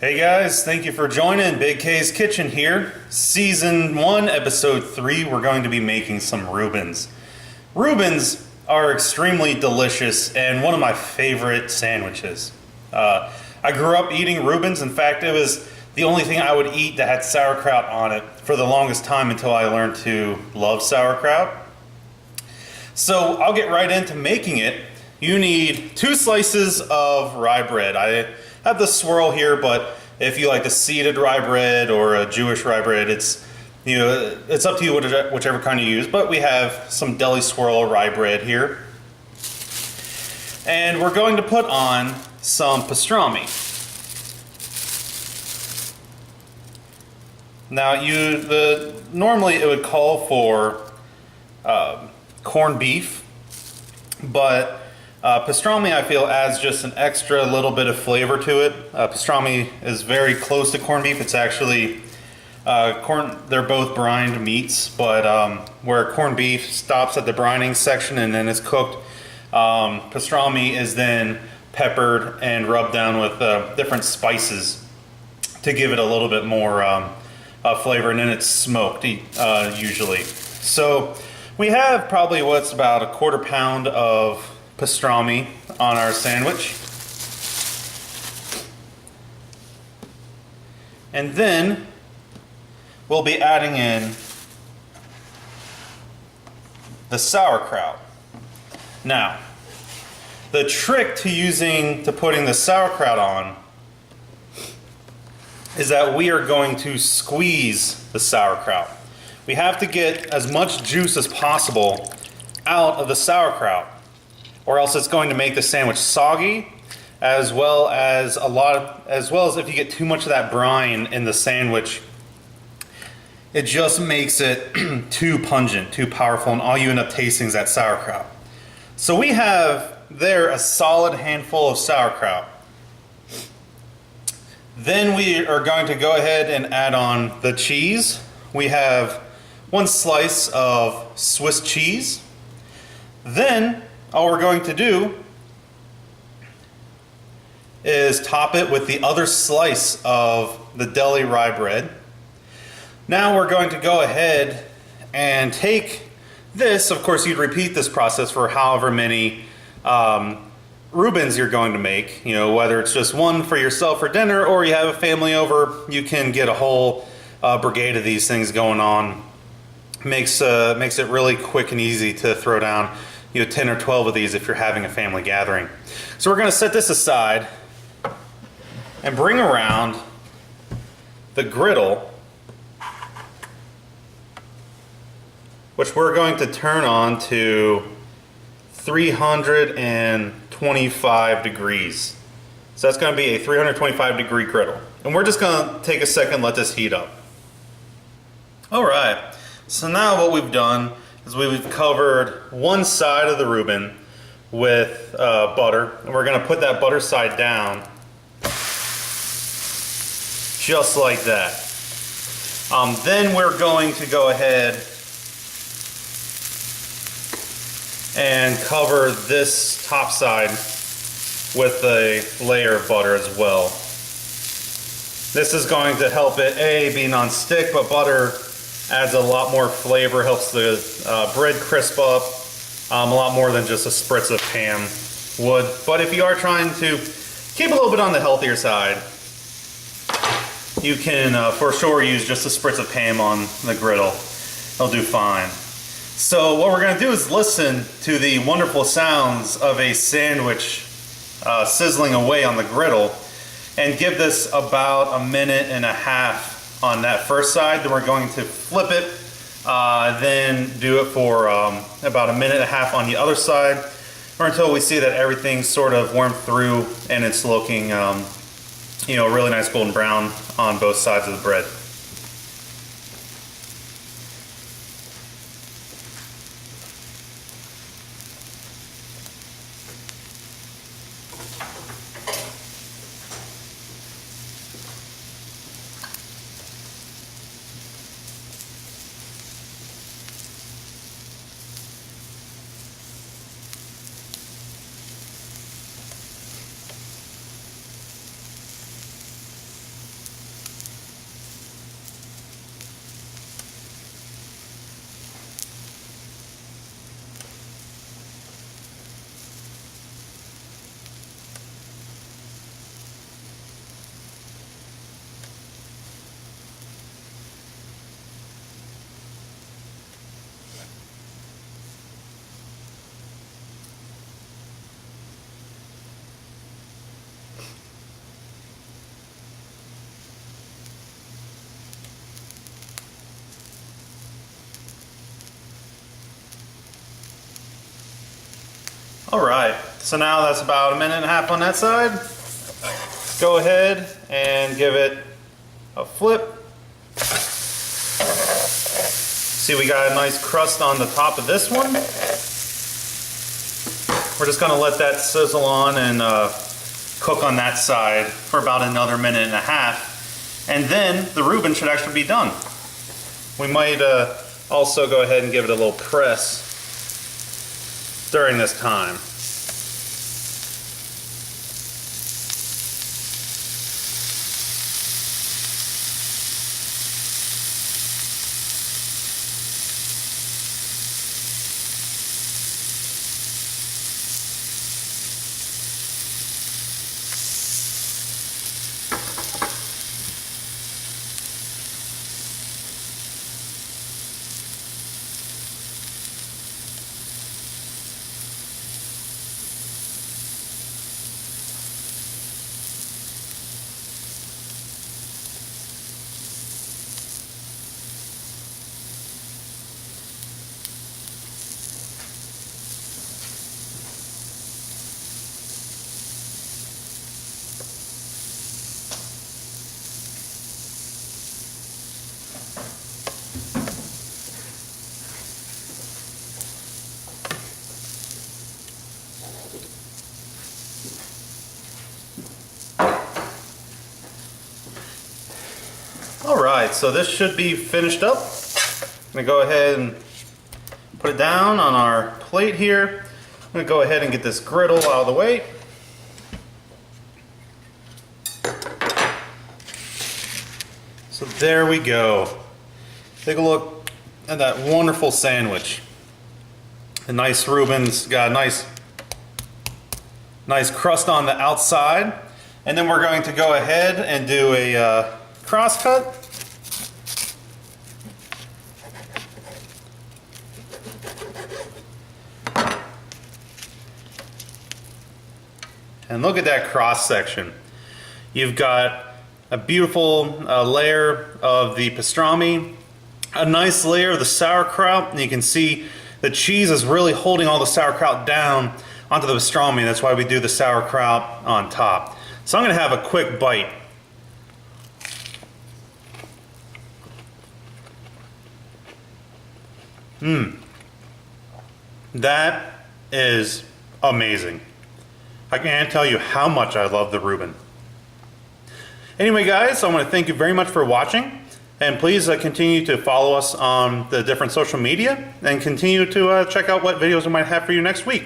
Hey guys, thank you for joining. Big K's Kitchen here. Season 1, Episode 3, we're going to be making some Reubens. Reubens are extremely delicious and one of my favorite sandwiches. I grew up eating Reubens. In fact, it was the only thing I would eat that had sauerkraut on it for the longest time until I learned to love sauerkraut. So I'll get right into making it. You need 2 slices of rye bread. I have the swirl here, but if you like the seeded rye bread or a Jewish rye bread, it's up to you whichever kind you use. But we have some deli swirl rye bread here, and we're going to put on some pastrami. Now, normally it would call for corned beef, but pastrami, I feel, adds just an extra little bit of flavor to it. Pastrami is very close to corned beef. It's actually they're both brined meats, but where corned beef stops at the brining section and then is cooked, pastrami is then peppered and rubbed down with different spices to give it a little bit more flavor, and then it's smoked usually. So we have probably what's about a quarter pound of pastrami on our sandwich. And then we'll be adding in the sauerkraut. Now, the trick to putting the sauerkraut on is that we are going to squeeze the sauerkraut. We have to get as much juice as possible out of the sauerkraut, or else it's going to make the sandwich soggy, as well as if you get too much of that brine in the sandwich, it just makes it too pungent, too powerful, and all you end up tasting is that sauerkraut. So we have there a solid handful of sauerkraut. Then we are going to go ahead and add on the cheese. We have 1 slice of Swiss cheese. Then all we're going to do is top it with the other slice of the deli rye bread. Now we're going to go ahead and take this. Of course, you'd repeat this process for however many Reubens you're going to make. You know, whether it's just one for yourself for dinner or you have a family over, you can get a whole brigade of these things going on. Makes it really quick and easy to throw down 10 or 12 of these if you're having a family gathering. So we're going to set this aside and bring around the griddle, which we're going to turn on to 325 degrees. So that's going to be a 325 degree griddle. And we're just going to take a second, let this heat up. All right, so now what we've done is we've covered one side of the Reuben with butter, and we're going to put that butter side down just like that. Then we're going to go ahead and cover this top side with a layer of butter as well. This is going to help it be non-stick, but butter adds a lot more flavor, helps the bread crisp up a lot more than just a spritz of Pam would. But if you are trying to keep a little bit on the healthier side, you can for sure use just a spritz of Pam on the griddle. It'll do fine. So what we're going to do is listen to the wonderful sounds of a sandwich sizzling away on the griddle, and give this about a minute and a half on that first side. Then we're going to flip it, then do it for about a minute and a half on the other side, or until we see that everything's sort of warmed through and it's looking really nice golden brown on both sides of the bread. All right, so now that's about 1.5 minutes on that side. Let's go ahead and give it a flip. See, we got a nice crust on the top of this one. We're just gonna let that sizzle on and cook on that side for about another 1.5 minutes. And then the Reuben should actually be done. We might also go ahead and give it a little press during this time. Alright, so this should be finished up. I'm going to go ahead and put it down on our plate here. I'm going to go ahead and get this griddle out of the way. So there we go. Take a look at that wonderful sandwich. The nice Reuben's got a nice crust on the outside. And then we're going to go ahead and do a cross cut. And look at that cross section. You've got a beautiful layer of the pastrami, a nice layer of the sauerkraut, and you can see the cheese is really holding all the sauerkraut down onto the pastrami. That's why we do the sauerkraut on top. So I'm going to have a quick bite. That is amazing. I can't tell you how much I love the Reuben. Anyway guys, I want to thank you very much for watching, and please continue to follow us on the different social media and continue to check out what videos we might have for you next week.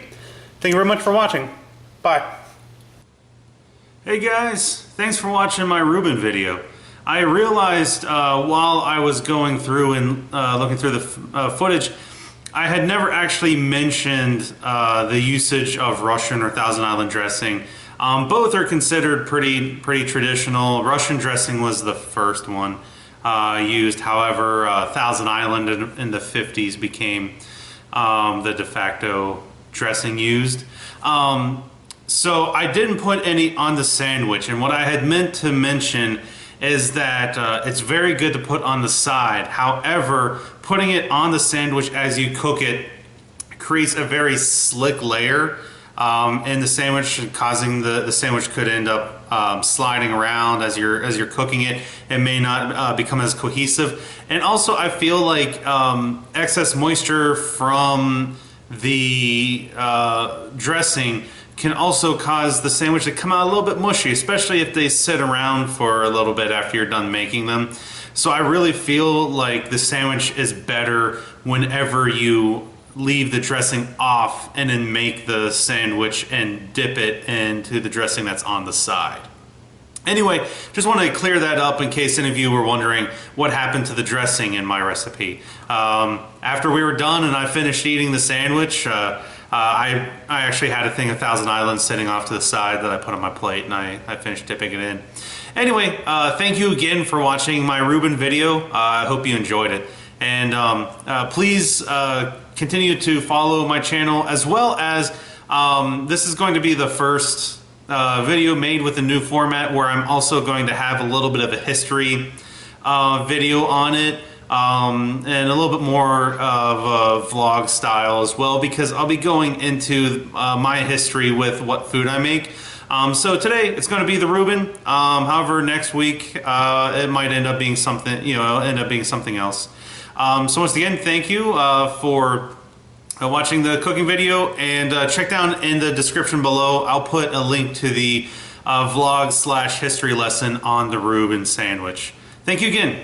Thank you very much for watching. Bye. Hey guys, thanks for watching my Reuben video. I realized while I was going through and looking through the footage, I had never actually mentioned the usage of Russian or Thousand Island dressing. Both are considered pretty traditional. Russian dressing was the first one used. However, Thousand Island in the 50s became the de facto dressing used. So I didn't put any on the sandwich, and what I had meant to mention is that it's very good to put on the side. However, putting it on the sandwich as you cook it creates a very slick layer in the sandwich, causing the sandwich could end up sliding around as you're cooking it. It may not become as cohesive. And also I feel like excess moisture from the dressing can also cause the sandwich to come out a little bit mushy, especially if they sit around for a little bit after you're done making them. So I really feel like the sandwich is better whenever you leave the dressing off and then make the sandwich and dip it into the dressing that's on the side. Anyway, just wanted to clear that up in case any of you were wondering what happened to the dressing in my recipe. After we were done and I finished eating the sandwich, I actually had a thing of Thousand Islands sitting off to the side that I put on my plate, and I finished dipping it in. Anyway, thank you again for watching my Reuben video. I hope you enjoyed it. And please continue to follow my channel, as well as this is going to be the first video made with a new format where I'm also going to have a little bit of a history video on it. and a little bit more of a vlog style as well, because I'll be going into my history with what food I make. So today it's going to be the Reuben. However, next week it might end up being something, else. So once again, thank you for watching the cooking video, and check down in the description below. I'll put a link to the vlog / history lesson on the Reuben sandwich. Thank you again.